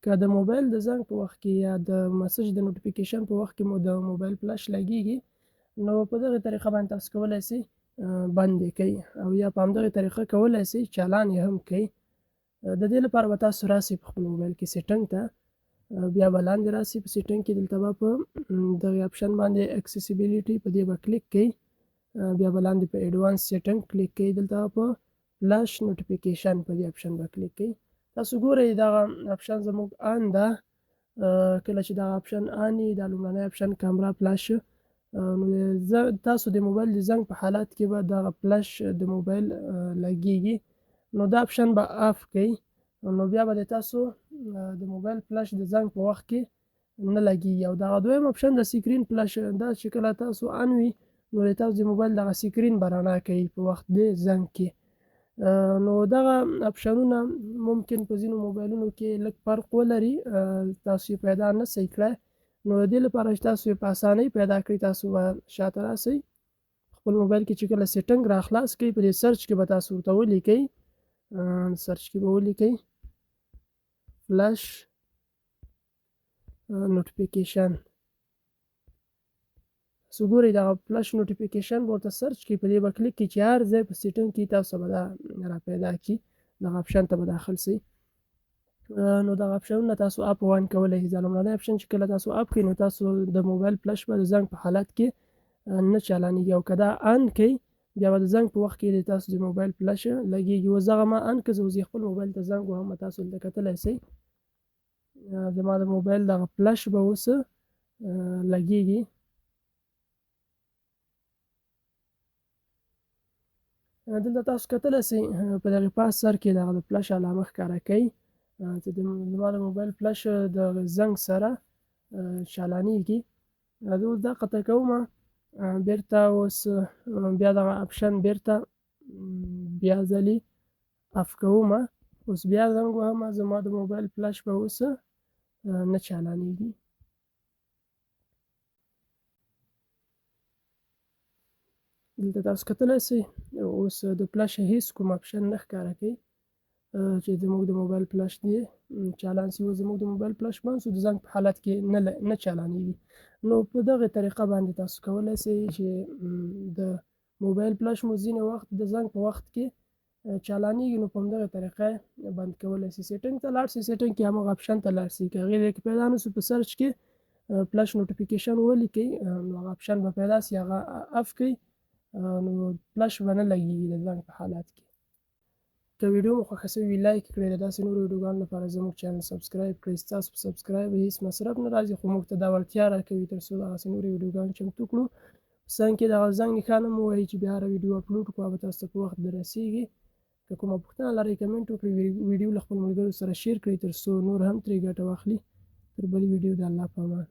که د موبایل د زنګ په وخت کې یا د مسج د نوټیفیکیشن په وخت کې مو د موبایل فلش لګیږي، نو په دغه طریقه باندې تاسو کولی شئ بند یې کړئ او یا په همدغه طریقه کولی شئ چالان یې هم کړئ. د دې لپاره به تاسو راسئ په خپل موبایل کې سیټنګ ته، بیا به لاندې راسئ په سیټنګ کې دلته به په دغه اپشن باندې اکسیسیبیلیټي په دې به کلیک کړئ، بیا به لاندې په ایډوانس سیټنګ کلیک کړئ، دلته په فلش نوټیفیکیشن په دې اپشن به کلیک کړئ. تاسو ګورئ دغه اپشن زموږ آن ده. کله چې دغه اپشن آن وي دا لومړنی اپشن کامرا فلش، نو تاسو د موبایل د زنګ په حالت کې به دغه فلش د موبایل لګیږي، نو دا اپشن به آف کړئ، نو بیا به تاسو د موبایل فلش د زنګ په وخت کې نه لګیږي. او دغه دویم اپشن د سکرین فلش دا چې کله تاسو آن وي نو تاسو د موبایل دغه سکرین به رڼا کوي په وخت د زنګ کې. نو دغه اپشنونه ممکن په ځینو موبایلونو کې لږ فرق ولري، تاسو یې پیدا نه شئ کړی، نو د دې لپاره چې تاسو یې په اسانۍ پیدا کړئ تاسو به شاته راسئ، خپل موبایل کې چې کله سیټنګ را خلاص کړئ په دې سرچ کې به تاسو ورته ولیکئ، سرچ کې به ولیکئ فلش نوټیفیکیشن. تاسو ګورئ دغه فلش نوټیفیکیشن به ورته سرچ کړئ، په دې به کلیک کړئ چې هر ځای په سیټنګ کې تاسو به دا را پیدا کړي، دغه اپشن ته به داخل شئ. نو دغه اپشنونه تاسو اپ وان کولی شئ. دا لومړنی اپشن چې کله تاسو اپ کړئ نو تاسو د موبایل فلش به د زنګ په حالت کې نه چالانیږي، او که دا آن کړئ بیا به د زنګ په وخت کې د تاسو د موبایل فلش لګیږي. اوس دغه ما آن کړه، زه اوس خپل موبایل ته زنګ وهم، تاسو دلته کتلی شئ زما د موبایل دغه فلش به اوس لګیږي. دلته تاسو کتلی شئ په دغه پاس سر کې دغه د فلش علامه ښکاره کوي چې زما د موبایل فلش د زنګ سره چالانیږي. زه اوس دا قطع کوم، بیرته اوس بیا دغه اپشن بیرته بیا ځلې اف کوم، اوس بیا زنګ وهم، زما د موبایل فلش به اوس نه چالانیږي. دلته تاسو کتلی شئ اوس د فلش هیڅ کوم اپشن نه ښکاره کوي چې زموږ د موبایل فلش دی چالان شي. اوس زموږ د موبایل فلش بند شو، د زنګ په حالت کې نه چالانیږي. نو په دغه طریقه باندې تاسو کولی شئ چې د موبایل فلش مو ځینې وخت د زنګ په وخت کې چالانیږي، نو په همدغه طریقه بند کولی شئ. سیټنګ ته لاړ شئ، سیټنګ کې همغه اپشن ته لاړ شئ، که هغې ځای کې پیدا نه شو په سرچ کې فلش نوټیفیکیشن ولیکئ، نو هغه اپشن به پیدا شي، هغه اف کړئ، نو فلش به نه لګیږي د زنګ په حالت کې. که ویډیو مو خوښه شوې وي لایک کړئ، د داسې نورو ویډیوګانو لپاره زموږ چینل سبسکرایب کړئ. ستاسو په سبسکرایب هیڅ مصرف نه راځي، خو موږ ته دا وړتیا راکوي تر څو دغسې نورې ویډیوګانې چمتو کړو. په څنګ کې دغه زنګ نښان هم ووایي چې بیا هره ویډیو اپلوډ کړو به تاسو ته په وخت دررسیږي. که کومه پوښتنه لرئ کمنټ وکړئ، ویډیو له خپلو ملګرو سره شیر کړئ تر څو نور هم ترې ګټه واخلي. تر بلې ویډیو د الله په امان.